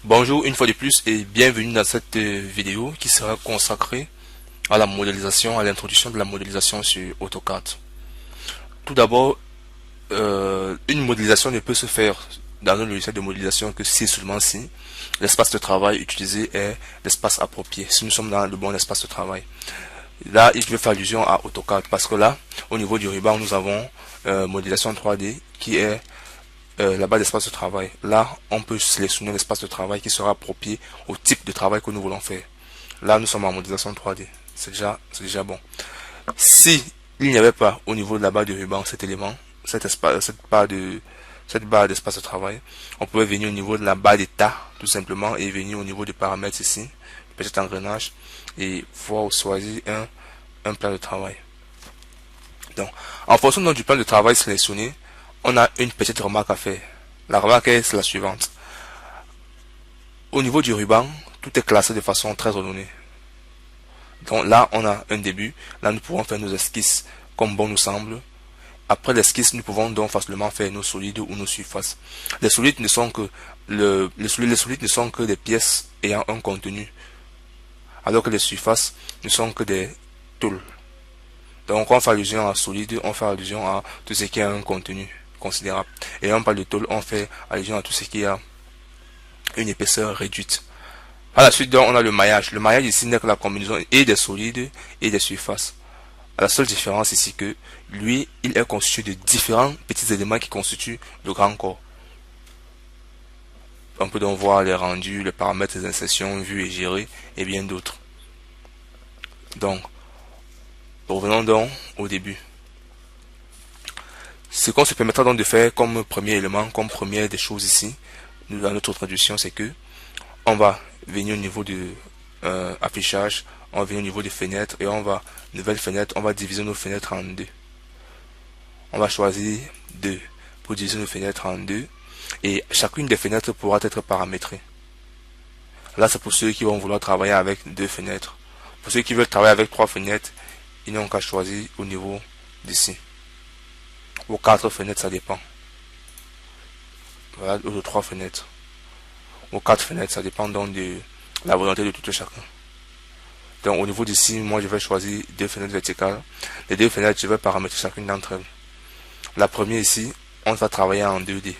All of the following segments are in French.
Bonjour une fois de plus et bienvenue dans cette vidéo qui sera consacrée à la modélisation, à l'introduction de la modélisation sur AutoCAD. Tout d'abord, une modélisation ne peut se faire dans un logiciel de modélisation que si seulement si l'espace de travail utilisé est l'espace approprié, si nous sommes dans le bon espace de travail. Là, je vais faire allusion à AutoCAD parce que là, au niveau du ruban, nous avons modélisation 3D qui est là-bas d'espace de travail. Là, on peut sélectionner l'espace de travail qui sera approprié au type de travail que nous voulons faire. Là, nous sommes en modélisation 3D. C'est déjà bon. Si il n'y avait pas au niveau de la barre de ruban cet élément, cette barre d'espace de travail, on pouvait venir au niveau de la barre d'état, tout simplement, et venir au niveau des paramètres ici, petit engrenage, et voir choisir un plan de travail. Donc, en fonction du plan de travail sélectionné, on a une petite remarque à faire. La remarque est la suivante. Au niveau du ruban, tout est classé de façon très ordonnée. Donc là, on a un début. Là, nous pouvons faire nos esquisses comme bon nous semble. Après l'esquisse, nous pouvons donc facilement faire nos solides ou nos surfaces. Les solides ne sont que les solides ne sont que des pièces ayant un contenu, alors que les surfaces ne sont que des tôles. Donc, on fait allusion à solide, on fait allusion à tout ce qui a un contenu considérable. Et on parle de tôle, on fait allusion à tout ce qui a une épaisseur réduite. À la suite, donc, on a le maillage. Le maillage ici n'est que la combinaison et des solides et des surfaces. La seule différence ici que lui, il est constitué de différents petits éléments qui constituent le grand corps. On peut donc voir les rendus, les paramètres, les insertions, vues et gérées et bien d'autres. Donc, revenons donc au début. Ce qu'on se permettra donc de faire comme premier élément, comme première des choses ici, dans notre traduction, c'est que on va venir au niveau de affichage, on va venir au niveau des fenêtres et on va, nouvelle fenêtre, on va diviser nos fenêtres en deux. On va choisir 2 pour diviser nos fenêtres en deux et chacune des fenêtres pourra être paramétrée. Là, c'est pour ceux qui vont vouloir travailler avec 2 fenêtres. Pour ceux qui veulent travailler avec 3 fenêtres, ils n'ont qu'à choisir au niveau d'ici. Ou 4 fenêtres, ça dépend. Voilà, ou de 3 fenêtres. Ou 4 fenêtres, ça dépend donc de la volonté de tout chacun. Donc au niveau d'ici, moi je vais choisir 2 fenêtres verticales. Les 2 fenêtres, je vais paramétrer chacune d'entre elles. La première ici, on va travailler en 2D.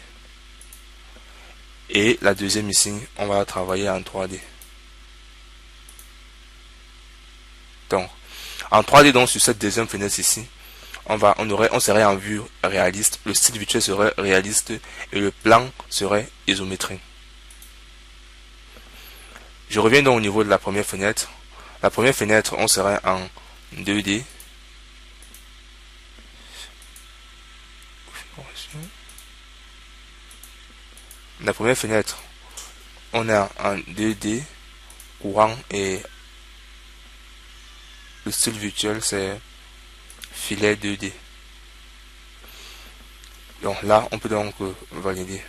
Et la deuxième ici, on va travailler en 3D. Donc, en 3D, donc sur cette deuxième fenêtre ici, on serait en vue réaliste, le style virtuel serait réaliste et le plan serait isométrique. Je reviens donc au niveau de la première fenêtre. La première fenêtre, on serait en 2D. La première fenêtre, on est en 2D courant et le style virtuel c'est filet 2D. Donc là, on peut donc valider.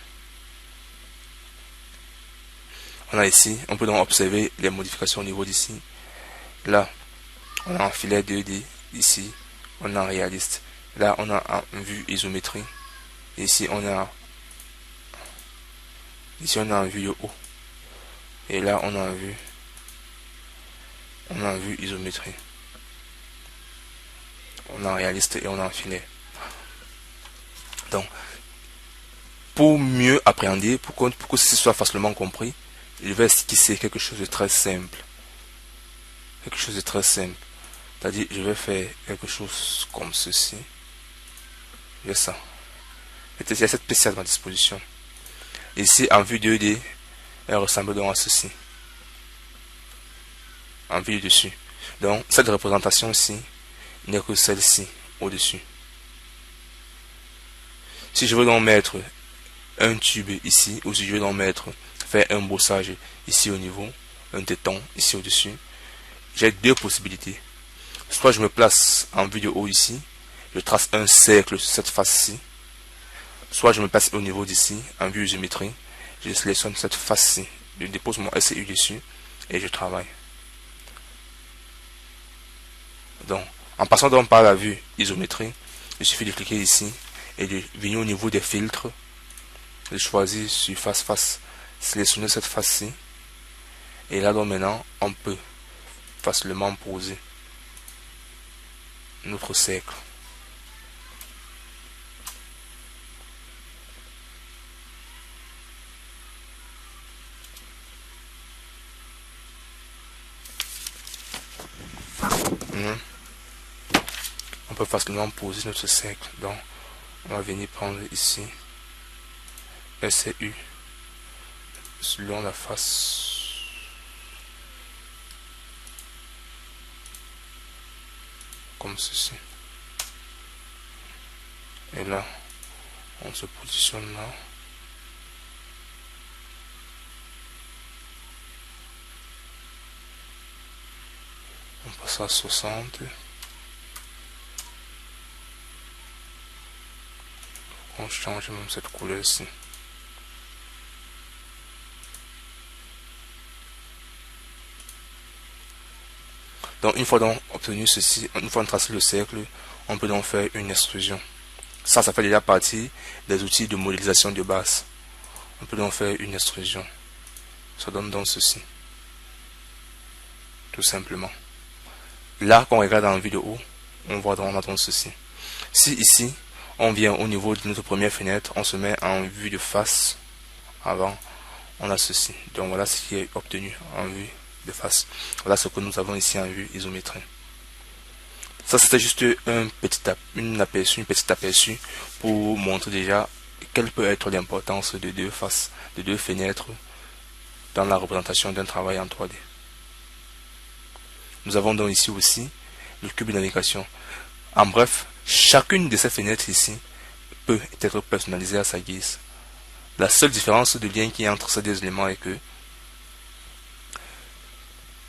On a ici, on peut donc observer les modifications au niveau d'ici. Là, on a un filet 2D. Ici, on a un réaliste. Là, on a en vue isométrique. Ici, on a un vue de haut. Et là, on a un vue isométrique. On a un réaliste et on a un filet. Donc, pour mieux appréhender, pour que ce soit facilement compris, je vais esquisser quelque chose de très simple. C'est-à-dire, je vais faire quelque chose comme ceci. J'ai ça. Il y a cette pièce à ma disposition. Ici, en vue 2D, elle ressemble donc à ceci. En vue dessus. Donc, cette représentation ici n'est que celle-ci, au-dessus. Si je veux donc mettre un tube ici, ou si je veux donc faire un bossage ici au niveau, un téton ici au-dessus, j'ai 2 possibilités. Soit je me place en vue de haut ici, je trace un cercle sur cette face-ci. Soit je me place au niveau d'ici, en vue isométrique, je sélectionne cette face-ci, je dépose mon SCU dessus et je travaille. Donc, en passant donc par la vue isométrique, il suffit de cliquer ici et de venir au niveau des filtres, de choisir surface face sélectionner cette face-ci. Et là, donc maintenant, on peut facilement poser notre cercle. On peut facilement poser notre cercle. Donc, on va venir prendre ici SCU selon la face. Comme ceci. Et là, on se positionne là. On passe à 60. On change même cette couleur-ci. Donc une fois donc obtenu ceci, une fois tracé le cercle, on peut donc faire une extrusion. Ça fait déjà partie des outils de modélisation de base. On peut donc faire une extrusion. Ça donne donc ceci. Tout simplement. Là, quand on regarde en vue de haut, on voit donc, on a donc ceci. Si ici, on vient au niveau de notre première fenêtre, on se met en vue de face. Avant, on a ceci. Donc voilà ce qui est obtenu en vue de face. Voilà ce que nous avons ici en vue isométrique. Ça, c'était juste un petit aperçu pour montrer déjà quelle peut être l'importance de deux faces, de deux fenêtres dans la représentation d'un travail en 3D. Nous avons donc ici aussi le cube de navigation. En bref, chacune de ces fenêtres ici peut être personnalisée à sa guise. La seule différence de lien qui est entre ces deux éléments est que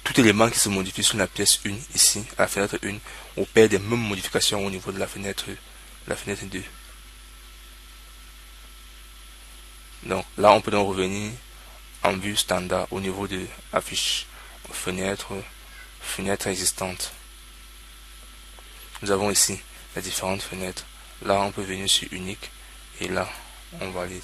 tout élément qui se modifie sur la pièce 1 ici, à la fenêtre 1, opère des mêmes modifications au niveau de la fenêtre 2. Donc là, on peut donc revenir en vue standard au niveau de affiche fenêtre existante. Nous avons ici les différentes fenêtres. Là, on peut venir sur unique et là, on valide.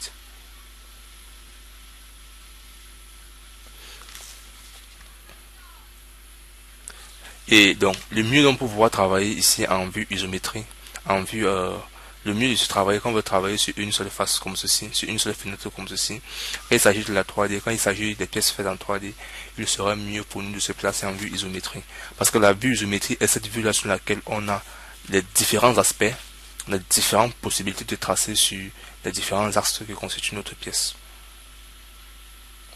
Et donc, le mieux donc pour pouvoir travailler ici en vue isométrie, en vue, le mieux de se travailler quand on veut travailler sur une seule face comme ceci, sur une seule fenêtre comme ceci. Quand il s'agit de la 3D, quand il s'agit des pièces faites en 3D, il serait mieux pour nous de se placer en vue isométrie. Parce que la vue isométrie est cette vue-là sur laquelle on a les différents aspects, les différentes possibilités de tracer sur les différents axes qui constituent notre pièce.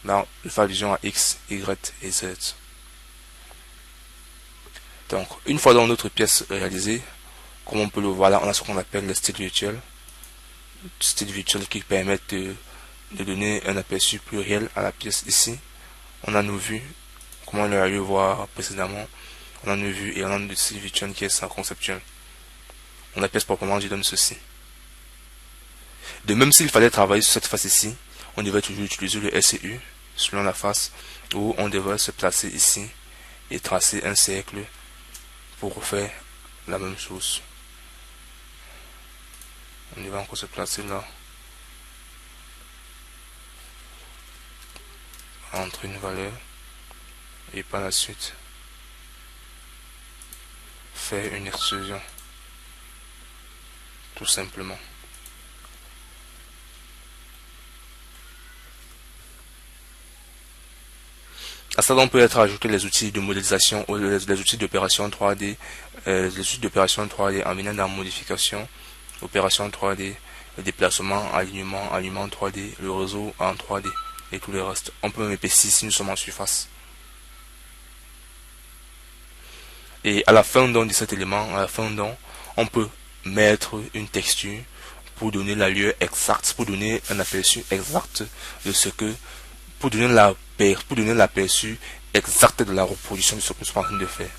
Là, je fais allusion à X, Y et Z. Donc, une fois dans notre pièce réalisée, comme on peut le voir là, on a ce qu'on appelle le style virtuel. Style virtuel qui permet de donner un aperçu plus réel à la pièce ici. On a nos vues, comme on l'a eu voir précédemment. On a nos vues et on a le style virtuel qui est sans conceptuel. On a la pièce proprement dit donne ceci. De même, s'il fallait travailler sur cette face ici, on devait toujours utiliser le SCU selon la face, où on devrait se placer ici et tracer un cercle pour refaire la même chose. On va encore se placer là entre une valeur et par la suite faire une extrusion tout simplement. À ça, on peut être ajouté les outils de modélisation ou les outils d'opération 3D, les outils d'opération 3D en venant dans modification, opération 3D, le déplacement, alignement 3D, le réseau en 3D et tout le reste. On peut même épaissir si nous sommes en surface. Et à la fin donc de cet élément, à la fin donc, on peut mettre une texture pour donner la lieu exacte, pour donner un aperçu exact de ce que, pour donner l'aperçu exact de la reproduction de ce que nous sommes en train de faire.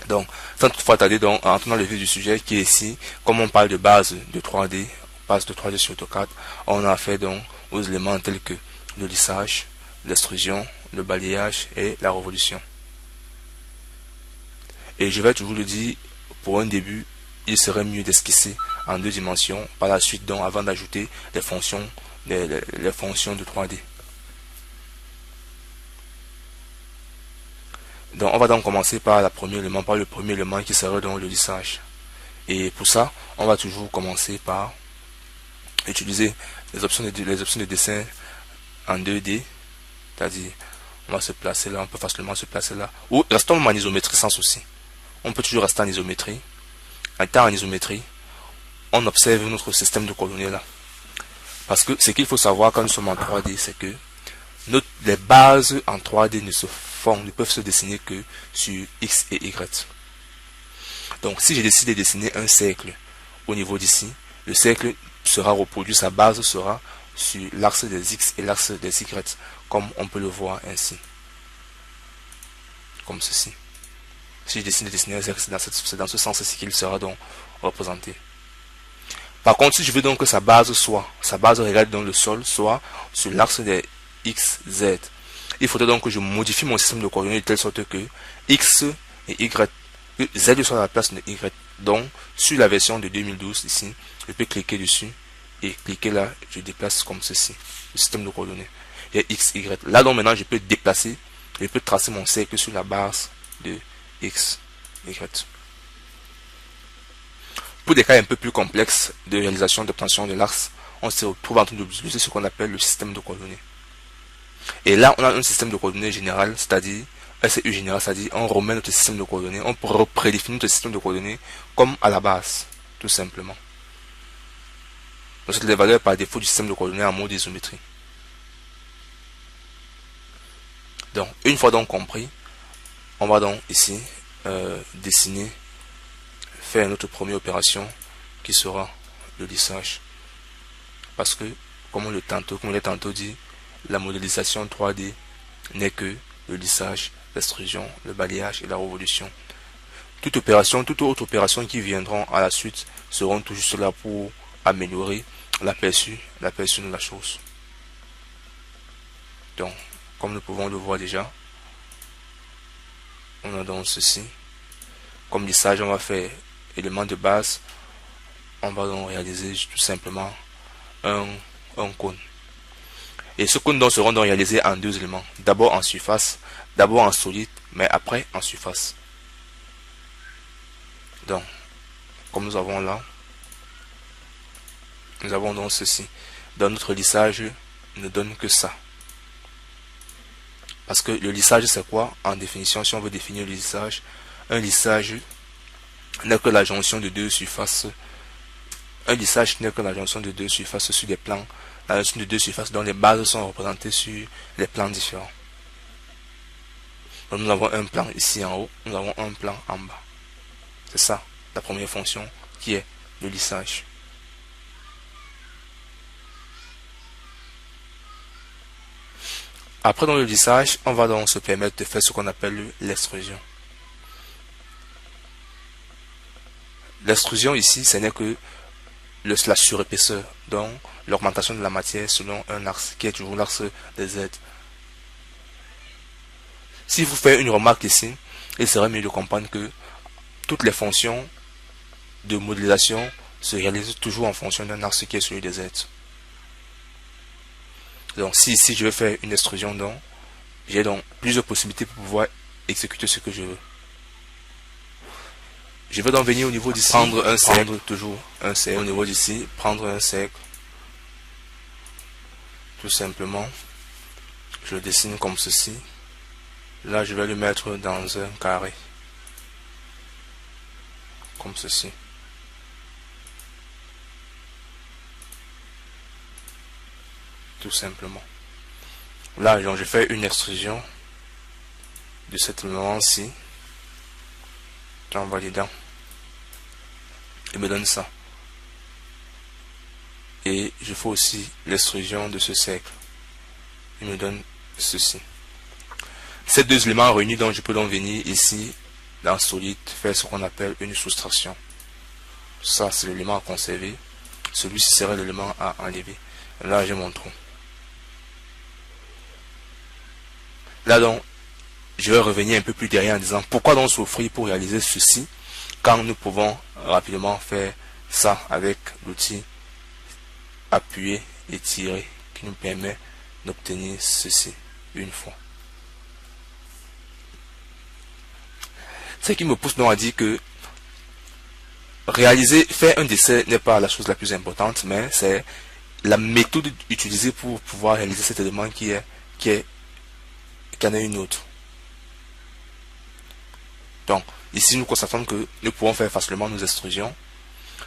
Donc, sans toutefois tarder, donc, en entendant le vif du sujet qui est ici, comme on parle de base de 3D, sur AutoCAD, on a fait donc aux éléments tels que le lissage, l'extrusion, le balayage et la révolution. Et je vais toujours le dire, pour un début, il serait mieux d'esquisser en 2 dimensions par la suite, donc avant d'ajouter les fonctions, les fonctions de 3D. Donc on va donc commencer par le premier élément qui serait donc le lissage. Et pour ça, on va toujours commencer par utiliser les options de dessin en 2D, c'est-à-dire on va se placer là, on peut facilement se placer là, ou restons en isométrie sans souci. On peut toujours rester en isométrie. En étant en isométrie, on observe notre système de coordonnées là. Parce que ce qu'il faut savoir quand nous sommes en 3D, c'est que les bases en 3D ne peuvent se dessiner que sur X et Y. Donc si j'ai décidé de dessiner un cercle au niveau d'ici, le cercle sera reproduit, sa base sera sur l'axe des X et l'axe des Y, comme on peut le voir ainsi. Comme ceci. Si je décide de dessiner un cercle, c'est dans ce sens-ci qu'il sera donc représenté. Par contre, si je veux donc que sa base regarde dans le sol, soit sur l'axe des X, Z, il faudrait donc que je modifie mon système de coordonnées de telle sorte que X et Y, que Z soit à la place de Y. Donc, sur la version de 2012 ici, je peux cliquer dessus et cliquer là, je déplace comme ceci, le système de coordonnées. Il y a X, Y. Là donc maintenant, je peux déplacer, je peux tracer mon cercle sur la base de X, Y. Pour des cas un peu plus complexes de réalisation d'obtention de l'axe, on se retrouve en train d'utiliser ce qu'on appelle le système de coordonnées. Et là, on a un système de coordonnées général, c'est-à-dire un SU général, c'est-à-dire on remet notre système de coordonnées, on prédéfinit notre système de coordonnées comme à la base, tout simplement. Donc c'est les valeurs par défaut du système de coordonnées en mode isométrie. Donc, une fois donc compris, on va donc ici dessiner, faire notre première opération qui sera le lissage. Parce que, comme on l'a tantôt dit, la modélisation 3D n'est que le lissage, l'extrusion, le balayage et la révolution. Toute autre opération qui viendront à la suite seront tout juste là pour améliorer l'aperçu de la chose. Donc, comme nous pouvons le voir déjà, on a donc ceci. Comme lissage, on va faire élément de base. On va donc réaliser tout simplement un cône. Et ce cône donc sera donc réalisé en 2 éléments. D'abord en surface, d'abord en solide, mais après en surface. Donc, comme nous avons là, nous avons donc ceci. Dans notre lissage, ne donne que ça. Parce que le lissage, c'est quoi? En définition, si on veut définir le lissage, un lissage n'est que la jonction de 2 surfaces. Un lissage n'est que la jonction de 2 surfaces sur des plans. La jonction de 2 surfaces dont les bases sont représentées sur les plans différents. Donc nous avons un plan ici en haut, nous avons un plan en bas. C'est ça, la première fonction qui est le lissage. Après dans le lissage, on va donc se permettre de faire ce qu'on appelle l'extrusion. L'extrusion ici, ce n'est que la surépaisseur, donc l'augmentation de la matière selon un axe qui est toujours l'axe des Z. Si vous faites une remarque ici, il serait mieux de comprendre que toutes les fonctions de modélisation se réalisent toujours en fonction d'un axe qui est celui des Z. Donc si ici je veux faire une extrusion, donc j'ai donc plusieurs possibilités pour pouvoir exécuter ce que je veux. Je vais donc venir au niveau d'ici, prendre un cercle, toujours un cercle au niveau d'ici, prendre un cercle. Tout simplement, je le dessine comme ceci. Là, je vais le mettre dans un carré. Comme ceci. Tout simplement. Là, donc, je fais une extrusion de cet élément-ci. En validant. Il me donne ça. Et je fais aussi l'extrusion de ce cercle. Il me donne ceci. Ces 2 éléments réunis, donc je peux donc venir ici dans solide faire ce qu'on appelle une soustraction. Ça c'est l'élément à conserver. Celui-ci serait l'élément à enlever. Là j'ai mon trou. Là donc je vais revenir un peu plus derrière en disant pourquoi donc souffrir pour réaliser ceci quand nous pouvons rapidement faire ça avec l'outil appuyer et tirer qui nous permet d'obtenir ceci une fois. Ce qui me pousse donc à dire que faire un dessin n'est pas la chose la plus importante, mais c'est la méthode utilisée pour pouvoir réaliser cet élément qui en a une autre. Donc, ici, nous constatons que nous pouvons faire facilement nos extrusions.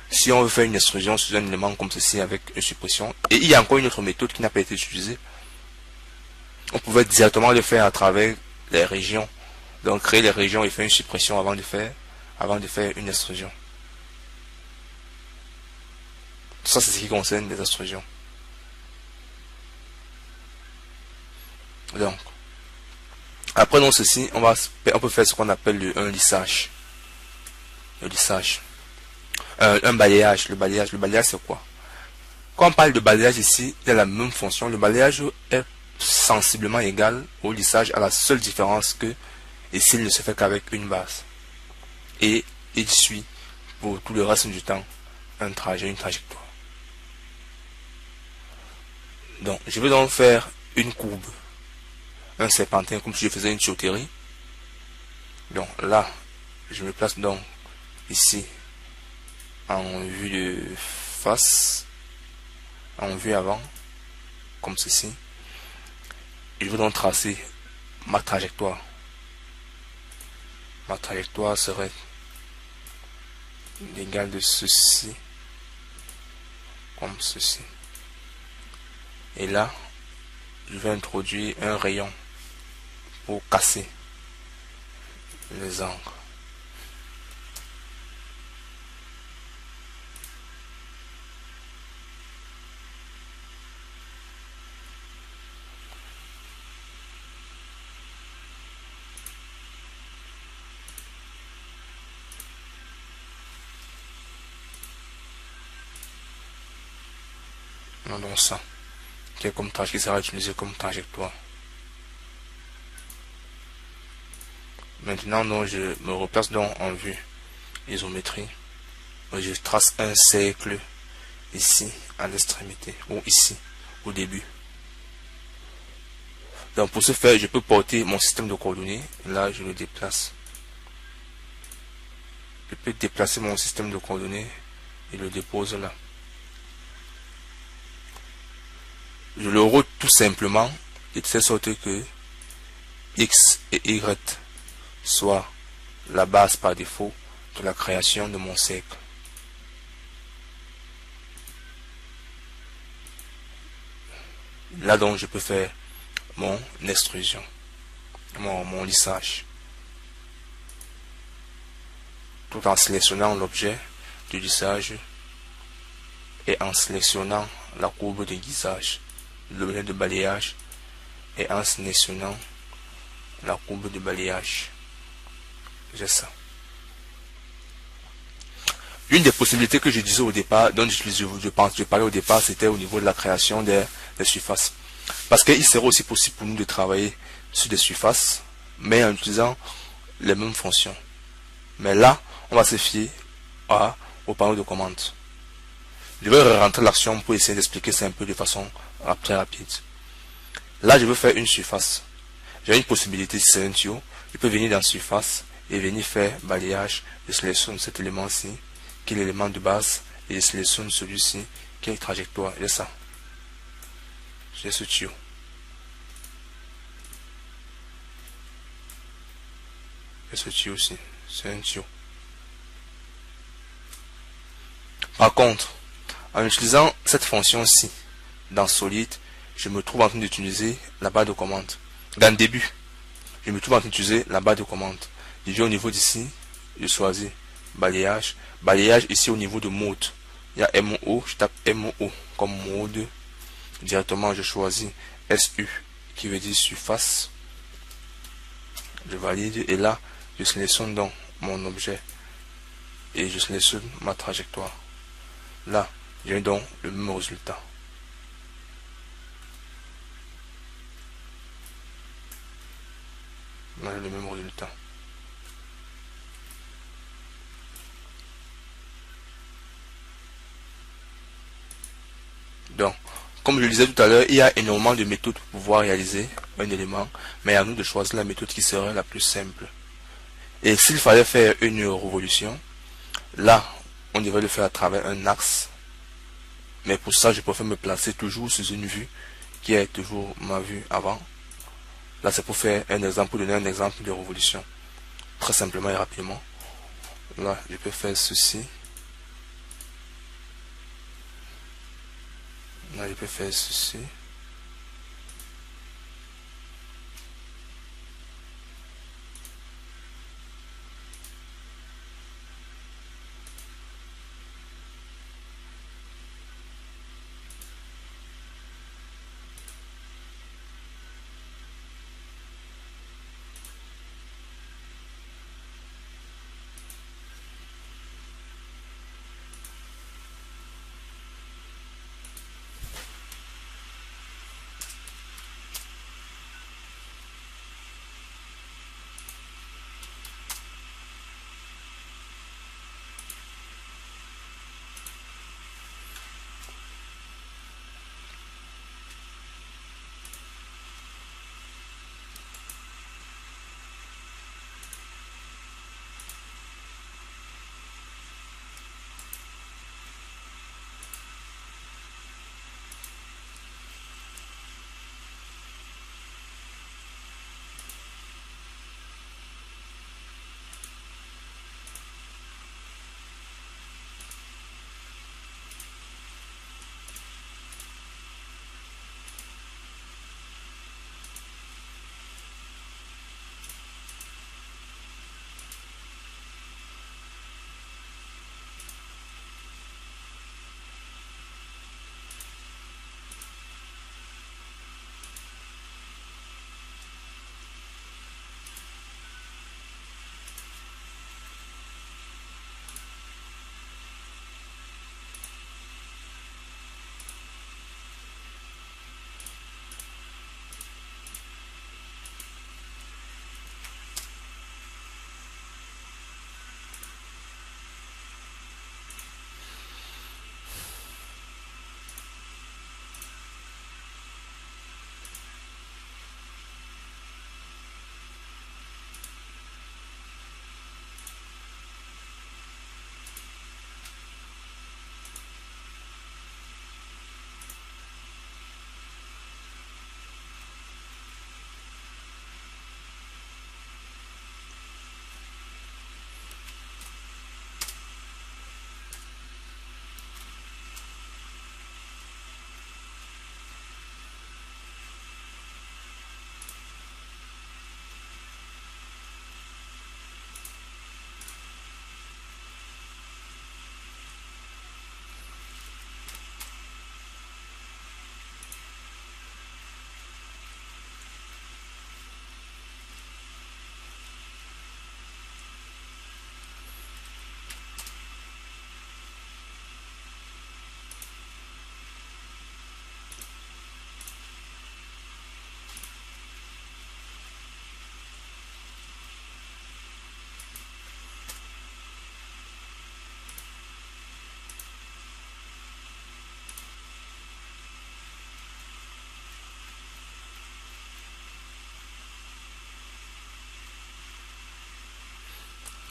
Si on veut faire une extrusion sur un élément comme ceci avec une suppression, et il y a encore une autre méthode qui n'a pas été utilisée, on pouvait directement le faire à travers les régions. Donc, créer les régions et faire une suppression avant de faire une extrusion. Ça, c'est ce qui concerne les extrusions. Donc, après donc ceci, on peut faire ce qu'on appelle un lissage. Le lissage. Un balayage. Le balayage c'est quoi? Quand on parle de balayage ici, il y a la même fonction. Le balayage est sensiblement égal au lissage, à la seule différence que ici il ne se fait qu'avec une base. Et il suit pour tout le reste du temps un trajet, une trajectoire. Donc, je vais donc faire une courbe, un serpentin comme si je faisais une tuyauterie. Donc là, je me place donc ici en vue de face, en vue avant, comme ceci. Je vais donc tracer ma trajectoire. Ma trajectoire serait égale de ceci, comme ceci. Et là, je vais introduire un rayon pour casser les angles. Donc ça, qui sera utilisé comme trajectoire. Maintenant, donc, je me replace donc en vue isométrie. Je trace un cercle ici à l'extrémité, ou ici au début. Donc pour ce faire, je peux porter mon système de coordonnées. Là, je le déplace. Je peux déplacer mon système de coordonnées et le dépose là. Je le route tout simplement de telle sorte que X et Y soient la base par défaut de la création de mon cercle. Là donc je peux faire mon extrusion, mon lissage, tout en sélectionnant l'objet du lissage et en sélectionnant la courbe de guisage, l'objet de balayage, et en sélectionnant la courbe de balayage. J'ai ça. Une des possibilités que je disais au départ, dont je parlais au départ, c'était au niveau de la création des surfaces. Parce qu'il serait aussi possible pour nous de travailler sur des surfaces, mais en utilisant les mêmes fonctions. Mais là, on va se fier au panneau de commande. Je vais rentrer l'action pour essayer d'expliquer ça un peu de façon très rapide. Là, je veux faire une surface. J'ai une possibilité, si c'est un tuyau, je peux venir dans surface et venir faire balayage. Je sélectionne cet élément-ci, qui est l'élément de base, et je sélectionne celui-ci, qui est trajectoire. J'ai ça. J'ai ce tuyau. J'ai ce tuyau aussi. C'est un tuyau. Par contre, en utilisant cette fonction-ci, dans Solid, je me trouve en train d'utiliser la barre de commande. Dans le début, je me trouve en train d'utiliser la barre de commande. Je viens au niveau d'ici, je choisis balayage. Balayage ici au niveau de mode. Il y a MO, je tape MO comme mode. Directement, je choisis SU qui veut dire surface. Je valide et là, je sélectionne donc mon objet et je sélectionne ma trajectoire. Là, j'ai donc le même résultat. Là, le même résultat. Comme je le disais tout à l'heure, il y a énormément de méthodes pour pouvoir réaliser un élément, mais à nous de choisir la méthode qui serait la plus simple. Et s'il fallait faire une révolution, là, on devrait le faire à travers un axe. Mais pour ça, je préfère me placer toujours sous une vue qui est toujours ma vue avant. Là, c'est pour faire un exemple, pour donner un exemple de révolution. Très simplement et rapidement. Là, je peux faire ceci. Là, je peux faire ceci.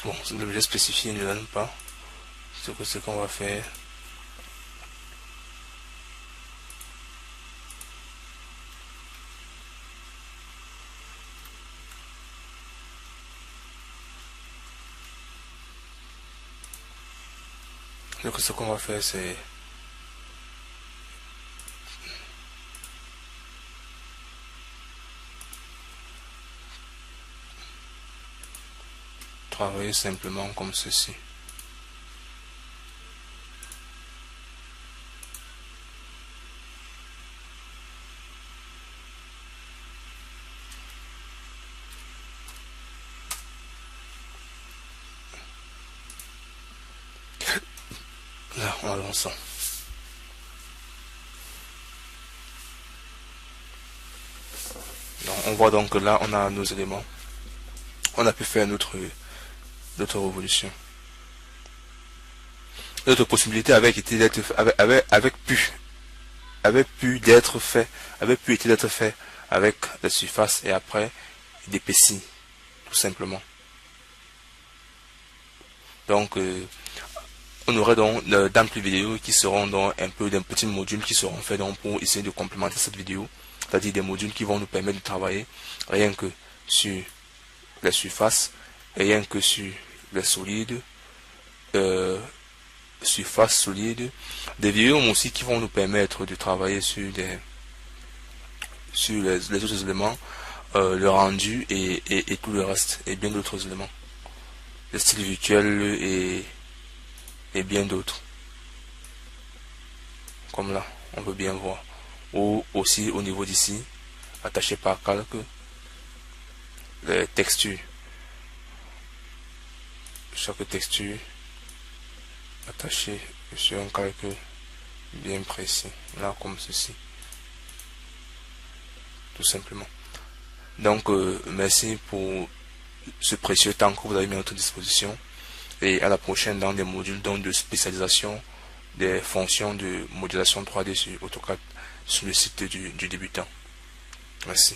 Bon, l'objet spécifié ne donne pas. Ce qu'on va faire. Donc ce qu'on va faire, c'est travailler simplement comme ceci. Là, on avance. Donc, on voit donc que là, on a nos éléments. On a pu faire notre révolution. Notre possibilité avait été d'être, avait pu avait pu être fait avec la surface et après d'épaissir, tout simplement. Donc, on aurait donc d'amples vidéos qui seront donc un peu d'un petit module qui seront faits donc pour essayer de complémenter cette vidéo, c'est-à-dire des modules qui vont nous permettre de travailler rien que sur la surface, rien que sur les solides, surface solide, des vidéos aussi qui vont nous permettre de travailler sur les autres éléments, le rendu et tout le reste, et bien d'autres éléments, le style virtuel et bien d'autres, comme là on peut bien voir, ou aussi au niveau d'ici, attaché par calque, les textures, chaque texture attachée sur un calque bien précis, là comme ceci, tout simplement. Donc merci pour ce précieux temps que vous avez mis à notre disposition, et à la prochaine dans des modules donc de spécialisation des fonctions de modélisation 3D sur AutoCAD sur le site du débutant. Merci.